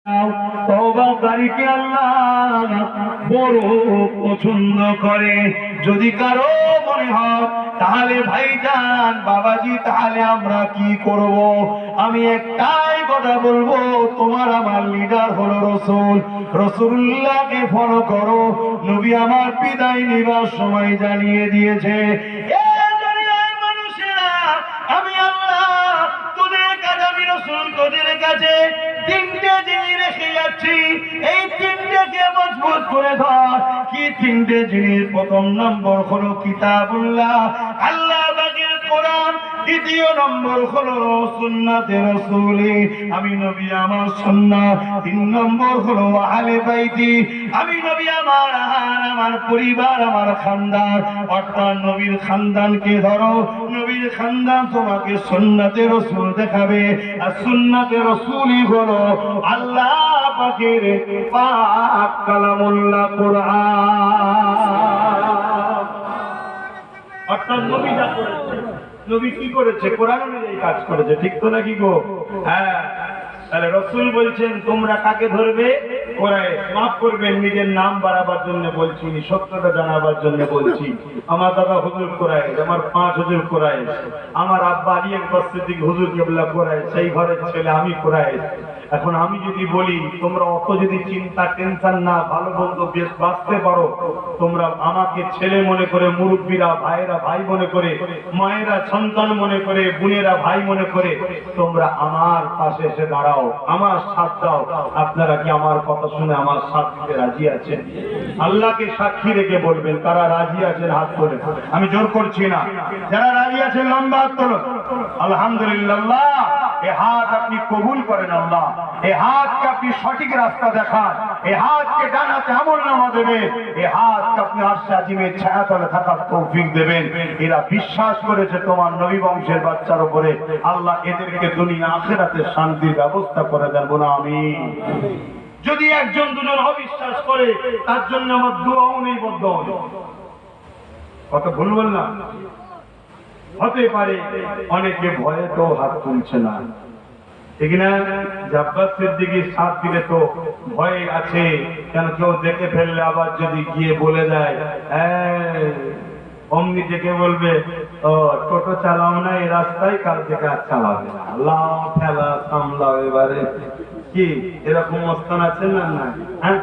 তওবাকারীকে আল্লাহ বড় পছন্দ করে। যদি কারো মনে হয় তাহলে ভাইজান বাবাজি তাহলে আমরা কি করব, আমি একটাই কথা বলবো, তোমার আমার লিডার হলো রাসূল, রাসূলুল্লাহকে ফলো করো। নবী আমার বিদায় নেবার সময় জানিয়ে দিয়েছে, এ দুনিয়ার মানুষেরা, আমি আল্লাহ তোদের কাছে, আমি রাসূল তোদের কাছে তিনটে জিনিস রেখে যাচ্ছি, এই তিনটেকে মজবুত করে ধর। কি তিনটে জিনিস? প্রথম নম্বর হলো কিতাবুল্লাহ, আল্লাহ পাকের কোরআন। দ্বিতীয় নম্বর হলো সুন্নাতে রাসূলি, আমি নবী আমার সুন্নাত। তিন নম্বর হলো আহলে বাইতি, আমি নবী আমার আহার, আমার পরিবার, আমার খানদান। অর্থাৎ নবীর খানদানকে ধরো, নবীর খানদান তোমাকে সুন্নাতে রাসূল দেখাবে, আর সুন্নাতে রাসূলই হলো আল্লাহ পাকের পাক কালামুল্লাহ কোরআন। অর্থাৎ নবী যা করেছে, নবী কি করেছে? কোরআন অনুযায়ী কাজ করেছে, ঠিক তো নাকি গো? হ্যাঁ। তাহলে রাসূল বলছেন তোমরা কাকে ধরবে? কোরআন। মাফ করবেন, নিজের নাম বাড়াবার জন্য বলছি, সত্যটা জানাবার জন্য বলছি। আমার দাদা হুজুর কোরআন, আমার 5 হুজুর কোরআন, আমার আব্বা আলী আকবর সিদ্দিক হুজুর কেবলা কোরআন, সেই ঘরের ছেলে আমি কোরআন। এখন আমি যদি বলি তোমরা অত যদি চিন্তা টেনশন না, ভালো বন্ধু বেশ বাঁচতে পারো, তোমরা আমাকে ছেলে মনে করে, মুরব্বীরা ভাইয়েরা ভাই মনে করে, মায়েরা সন্তান মনে করে, বোনেরা ভাই মনে করে তোমরা আমার পাশে এসে দাঁড়াও, আমার সাথ দাও। আপনারা কি আমার কথা শুনে আমার সাথ দিতে রাজি আছেন? আল্লাহকে সাক্ষী রেখে বলবেন তারা রাজি আছেন, হাত তোলেন। আমি জোর করছি না, যারা রাজি আছেন লম্বা হাত তোলেন। আলহামদুলিল্লাহ। এই হাত আপনি কবুল করেন আল্লাহ, এই হাতকে আপনি সঠিক রাস্তা দেখান, এই হাতকে ডানাতে আমলনামা দেবেন, এই হাতকে আপনি আরশে আজিমের ছায়াতলে থাকার তৌফিক দেবেন। এরা বিশ্বাস করেছে তোমার নবী বংশের বাচ্চার উপরে, আল্লাহ এদেরকে দুনিয়া আখিরাতে শান্তির ব্যবস্থা করে দেন, বলো আমিন। যদি একজন দুজন অবিশ্বাস করে তার জন্য আমার দোয়াও নেই, বদদোয়া নেই। কত ভুল বললাম? হতে পারে অনেকে ভয়ে তো হাত তুলছে না, ঠিক না? আব্বাস সিদ্দিকীর সাথ দিলে তো ভয় আছে, কেন কেউ দেখে ফেললে আবার যদি গিয়ে বলে দেয়, অমনি থেকে বলবে ও টোটো চালাও না এই রাস্তায়, কাল থেকে আর চালাবে না, লাও ঠেলা সামলাও। এবারে কি এরকম মস্তান আছে না? না, হ্যাঁ।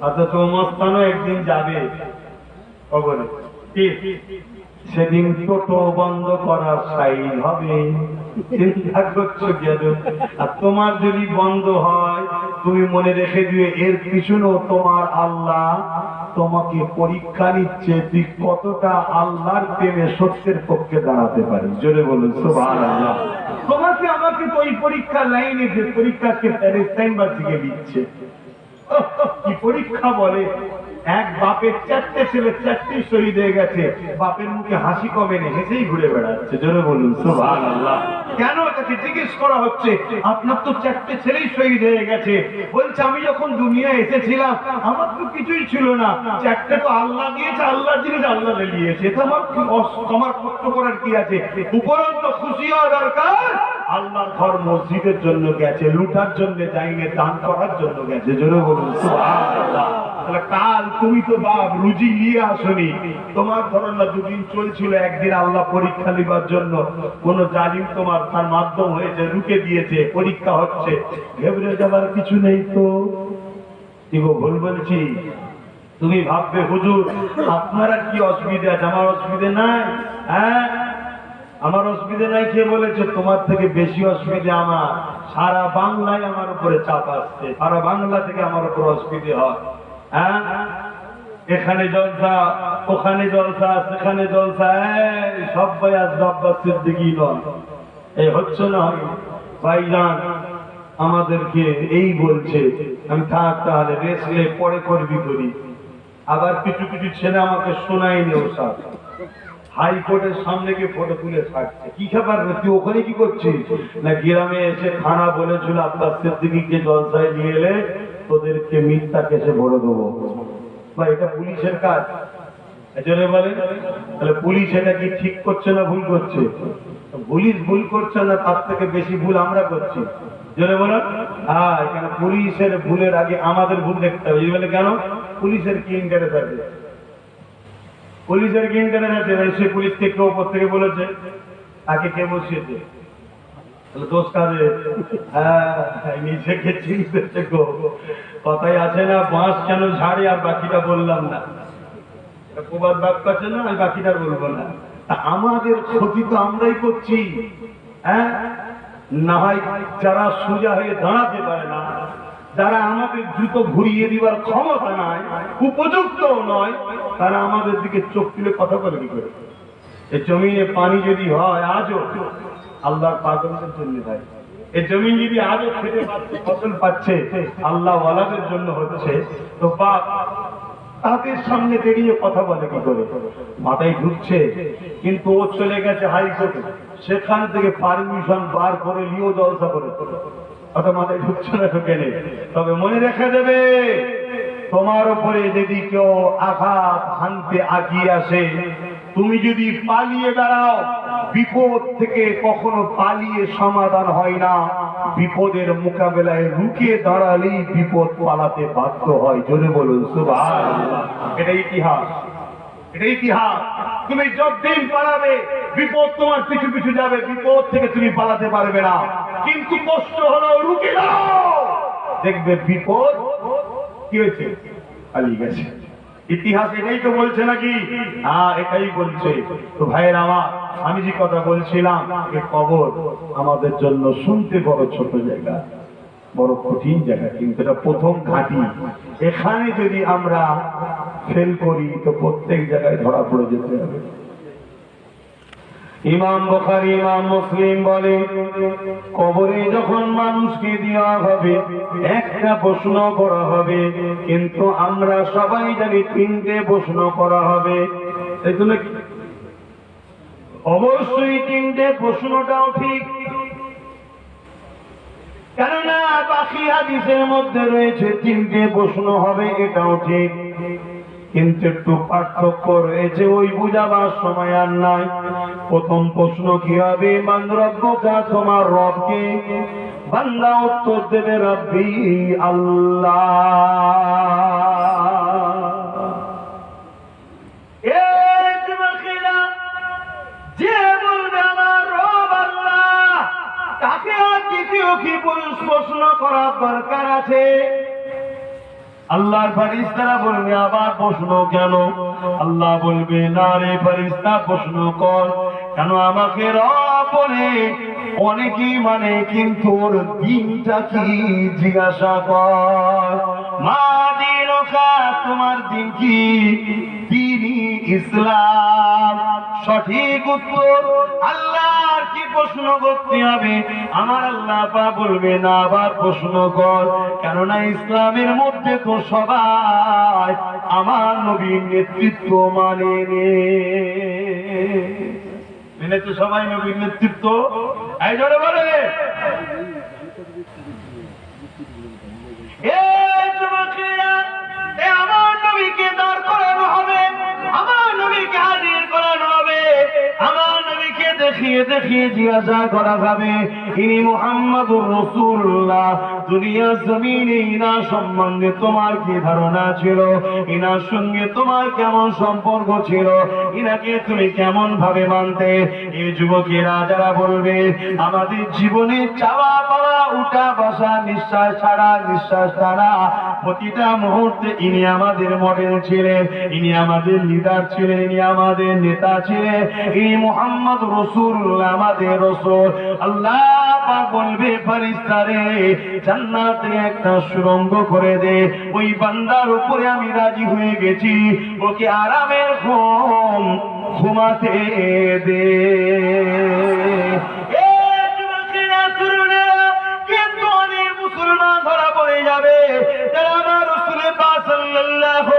অথচ মস্তানও একদিন যাবে খবরে, কি সেদিন টোটো বন্ধ করার সাইল হবে, চিন্তা করছো কেন? আর তোমার যদি বন্ধ হয়, তুমি মনে রেখে দিও এর পিছনেও তোমার আল্লাহ তোমাকে পরীক্ষা নিচ্ছে, তুই কতটা আল্লাহর প্রেমে সত্যের পক্ষে দাঁড়াতে পারি। জোরে বলুন সুবহানাল্লাহ। তোমাকে আমাকে তো ওই পরীক্ষা লাইনে, যে পরীক্ষাকে প্যালেস্টাইনবাসীকে দিচ্ছে, কি পরীক্ষা বলে! এক বাপের 4টে ছেলে, 4টি শহীদ হয়ে গেছে, বাপের মুখে হাসি কমে নেই, হেসেই ঘুরে বেড়াচ্ছে। জোরে বলুন সুবহানাল্লাহ। কেন? তাকে জিজ্ঞেস করা হচ্ছে আপনার তো 4টে ছেলেই শহীদ হয়ে গেছে। বলছে আমি যখন দুনিয়ায় এসেছিলাম আমার তো কিছুই ছিল না, 4টে তো আল্লাহ দিয়েছে, আল্লাহ জিনিস আল্লাহ নিয়েছে, তো আমার কষ্ট করার কি আছে? উপরন্ত খুশি হওয়া দরকার, আল্লাহর ঘর মসজিদের জন্য গেছে, লুটার জন্য যায়নি, দান করার জন্য গেছে। জোরে বলুন সুবহানাল্লাহ। কাল তুমি তো বাপ রুজি নিয়ে আসনি, তোমার ধরো না দুদিন চলছিল, একদিন আল্লাহ পরীক্ষা নিবার জন্য কোন জালিম তোমার তার মাধ্যম হয়েছে, রুকে দিয়েছে, পরীক্ষা হচ্ছে, ঘেবড়ে যাবার কিছু নেই তো। কি ভুল বলছি? তুমি ভাববে হুজুর আপনারা কি অসুবিধা আছে, আমার অসুবিধা নাই। হ্যাঁ, আমার অসুবিধা নাই। কে বলেছে? তোমার থেকে বেশি অসুবিধা আমার। সারা বাংলায় আমার উপরে চাপ আসছে, সারা বাংলা থেকে আমার উপর অসুবিধা হয়। হ্যাঁ, এখানে জলসা, ওখানে জলসা, সেখানে জলসা, সবাই আসবে আব্বাস সিদ্দিকী নয়, এই হচ্ছে না ভাইজান। আমাদেরকে এই বলছে, আমি থাক তাহলে রেসলে পরে করবি করি। আবার কিছু কিছু ছেলে আমাকে শোনায়নি, ওসব হাইকোর্টের সামনে গিয়ে ফটো তুলে ছাড়ছে। কি খাবার তুই ওখানে কি করছিস? না গ্রামে এসে থানা বলেছিল আব্বাস সিদ্দিকীকে জলসায় নিয়ে এলে তোদেরকে মিথ্যা কেসে ভরে দেবো। বা এটা পুলিশের কাজ, এজন্য বলে। তাহলে পুলিশ এটা কি ঠিক করছে না ভুল করছে? পুলিশ ভুল করছে না, তার থেকে বেশি ভুল আমরা করছি। জোরে বলো। হ্যাঁ, এখানে পুলিশের ভুলের আগে আমাদের ভুল দেখতে হবে। বলে কেন? পুলিশের কি ইন্টারেস্ট আছে? পুলিশের কি ইন্টারেস্ট আছে? সে পুলিশকে কেউ উপর থেকে বলেছে, তাকে কে বসিয়েছে? দোষ কাজে। হ্যাঁ, নিজেকে চিনতেছে গো। কথাই আছে না, বাঁশ কেন ঝাড়ে আর বাকিটা বললাম না। প্রবাদ বাক্য আছে না, আমি বাকিটা বলবো না। আমাদের ক্ষতি তো আমরাই করছি। হ্যাঁ, না হয় যারা সোজা হয়ে দাঁড়াতে পারে না, যারা আমাদের দ্রুত ঘুরিয়ে দিবার ক্ষমতা নাই, উপযুক্ত নয়, তারা আমাদের দিকে চোখ তুলে কথা বলে কি করে? এই জমিনে পানি যদি হয় আজও আল্লাহর পাগলদের জন্য হয়। এই জমিন যদি আজও খেতে পাচ্ছে, ফসল পাচ্ছে, আল্লাহ ওয়ালাদের জন্য হচ্ছে, তো বাপ তাদের সামনে দাঁড়িয়ে কথা বলে কি করে? মাথায় ঢুকছে, কিন্তু ও চলে গেছে হাইকোর্টে, সেখান থেকে পারমিশন বার করে নিয়েও জলসা করে কথা মাথায় ঢুকছে না, ঢুকে নেই। তবে মনে রেখে দেবে, তোমার উপরে যদি কেউ আঘাত হানতে আগিয়ে আসে, তুমি যদি পালিয়ে বেড়াও, বিপদ থেকে কখনো পালিয়ে সমাধান হয় না, বিপদের মোকাবেলায় রুখে দাঁড়ালেই বিপদ পালাতে বাধ্য হয়। জোরে বলুন সুবহানাল্লাহ। এটা ইতিহাস, এটা ইতিহাস। তুমি যতদিন পালাবে, বিপদ তোমার পিছু পিছু যাবে, বিপদ থেকে তুমি পালাতে পারবে না। কিন্তু কষ্ট হলো রুখে দাও, দেখবে বিপদ কি হয়েছে, পালিয়ে গেছে। ইতিহাস এটাই তো বলছে নাকি? হ্যাঁ, এটাই বলছে। তো ভাইয়ের আমার, আমি যে কথা বলছিলাম, কবর আমাদের জন্য শুনতে বড় ছোট জায়গা, বড় কঠিন জায়গা, কিন্তু এটা প্রথম ঘাঁটি। এখানে যদি আমরা ফেল করি তো প্রত্যেক জায়গায় ধরা পড়ে যেতে হবে। ইমাম বুখারী, ইমাম মুসলিম বলে, কবরে যখন মানুষকে দেওয়া হবে, একটা প্রশ্ন করা হবে, কিন্তু আমরা সবাই জানি তিনটে প্রশ্ন করা হবে। এই জন্য অবশ্যই তিনটে প্রশ্নটাও ঠিক, কেননা বাকি হাদিসের মধ্যে রয়েছে তিনটে প্রশ্ন হবে, এটাও ঠিক, কিন্তু একটু পার্থক্য রয়েছে, ওই বুঝাবার সময় আর নাই। প্রথম প্রশ্ন কি হবে? মান রব্বুকা, তোমার রবকে? বান্দা উত্তর দেবে রব্বি আল্লাহ। যে বলবে আমার রব আল্লাহ, তাকে আর দ্বিতীয় কি প্রশ্ন করার দরকার আছে? আল্লাহর ফেরেশতারা বলবে আবার প্রশ্ন কেন? আল্লাহ বলবে না রে ফেরেশতা, প্রশ্ন কর। কেন আমাকে রব বলে অনেকেই মানে, কিন্তু ওর দিনটা কি জিজ্ঞাসা কর। মা দিনুকা, তোমার দিন কি? দ্বীনি ইসলাম। সঠিক উত্তর আল্লাহর কি প্রশ্ন করতে হবে? আমার আল্লাহ পাক বলবে না, আবার প্রশ্ন কর। কেননা ইসলামের মধ্যে তো সবাই আমার নবীর নেতৃত্ব মেনে তো সবাই নবীর নেতৃত্ব। এই জোরে বলে, আমার নবীকে দাঁড় করানো হবে, আমার নবীকে হাজির করানো হবে, আমার নবীকে দেখিয়ে দেখিয়ে জিজ্ঞাসা করা হবে, ইনি মুহাম্মাদুর রাসূলুল্লাহ, দুনিয়ার জমিনে ইনার সম্বন্ধে তোমার কি ধারণা ছিল? ইনার সঙ্গে তোমার কেমন সম্পর্ক ছিল? ইনাকে তুমি কেমন ভাবে মানতে? এই যুবকেরা যারা বলবে আমাদের জীবনে চাওয়া পাওয়া, উঠা বসা, নিঃশ্বাস ছাড়া নিঃশ্বাস ছাড়া প্রতিটা মুহূর্তে ইনি আমাদের মডেল ছিলেন, ইনি আমাদের লিডার ছিলেন, ইনি আমাদের নেতা ছিলেন, ইনি মুহাম্মদ রাসূলুল্লাহ, আমাদের রাসূল। আল্লাহ পাক বলবে ফেরেশতারে, জান্নাতে একটা সুড়ঙ্গ করে দে, ওই বান্দার উপরে আমি রাজি হয়ে গেছি, ওকে আরামের ঘুম ঘুমাতে দে। কিন্তু অনেক মুসলমান ধরা পড়ে যাবে, যারা আমার রাসূলের পাক সাল্লাল্লাহু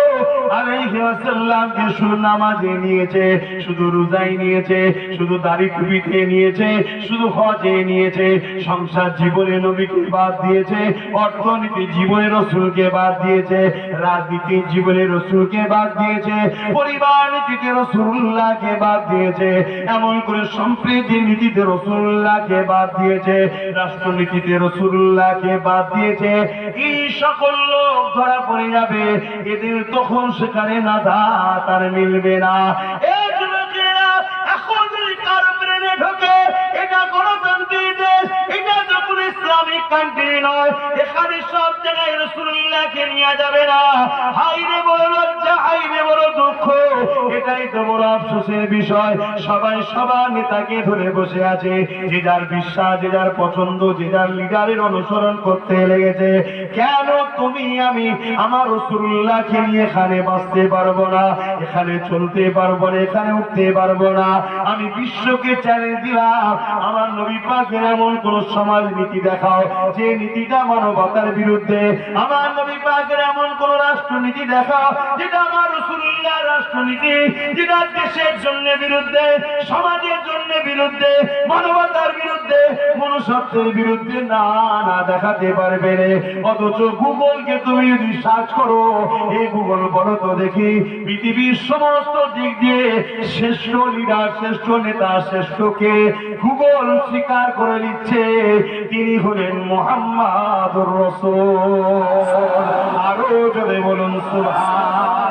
আলাইহি ওয়াসাল্লামকে শুধু নামাজে নিয়েছে, শুধু রোজায় নিয়েছে, শুধু দাড়ি টুপিতে নিয়েছে, শুধু হজে নিয়েছে, সংসার জীবনে নবীকে বাদ দিয়েছে, অর্থনীতি জীবনে রাসূলকে বাদ দিয়েছে, রাজনীতি জীবনে রাসূলকে বাদ দিয়েছে, পরিবার নীতিতে রাসূলুল্লাহকে বাদ দিয়েছে, এমন করে সম্প্রীতির নীতিতে রাসূলুল্লাহকে বাদ দিয়েছে, রাষ্ট্রনীতিতে রাসূলুল্লাহকে বাদ দিয়েছে। এই সকল লোক ধরা পড়ে যাবে, এদের তখন সেখানে নাজাত আর মিলবে না। এই যুবকেরা এখন যদি কারো ব্রেনে ঢোকে এটা গণতান্ত্রিক দেশ, এটা যখন ইসলামিক কান্ট্রি নয়, এখানে সব জায়গায় রাসূলুল্লাহকে নিয়ে যাবে না। হাইরে বড় লজ্জা, হাইরে বড় দুঃখ, এটাই তো বড় আফসোসের বিষয়। সবাই সবার নেতাকে ধরে বসে আছে, যে যার বিশ্বাস, যে যার পছন্দ, যে যার লিডারের অনুসরণ করতে লেগেছে। কেন তুমি আমি আমার রাসূলুল্লাহকে নিয়ে এখানে বাঁচতে পারবো না, এখানে চলতে পারবো না, এখানে উঠতে পারবো না? আমি বিশ্বকে চ্যালেঞ্জ দিলাম, আমার নবী পাকের এমন কোন সমাজ নীতি দেখাও যে নীতিটা মানবতার বিরুদ্ধে। আমার নবী পাকের এমন কোন রাষ্ট্রনীতি দেখাও যেটা আমার রাসূলুল্লাহ রাষ্ট্রনীতি, যেটা দেশের জন্য বিরুদ্ধে, সমাজের জন্য বিরুদ্ধে, মানবতার বিরুদ্ধে, মনুষ্যত্বের বিরুদ্ধে। না না, দেখাতে পারবে না। অথচ গুগলকে তুমি যদি সার্চ করো, এই গুগল বলো তো দেখি পৃথিবীর সমস্ত দিক দিয়ে শ্রেষ্ঠ লিডার, শ্রেষ্ঠ নেতা, শ্রেষ্ঠকে গুগল স্বীকার করে নিচ্ছে, তিনি হলেন মুহাম্মাদুর রাসূল। আরো জোরে বলুন সুবহানাল্লাহ।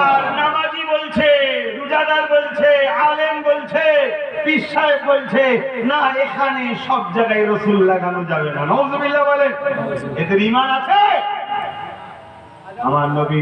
আর নামাজি বলছে, রোজাদার বলছে, আলেম বলছে, পীর সাহেব বলছে না, এখানে সব জায়গায় রাসূল লাগানো যাবে না। নাউযুবিল্লাহ বলেন। এদের ঈমান আছে? আমার নবী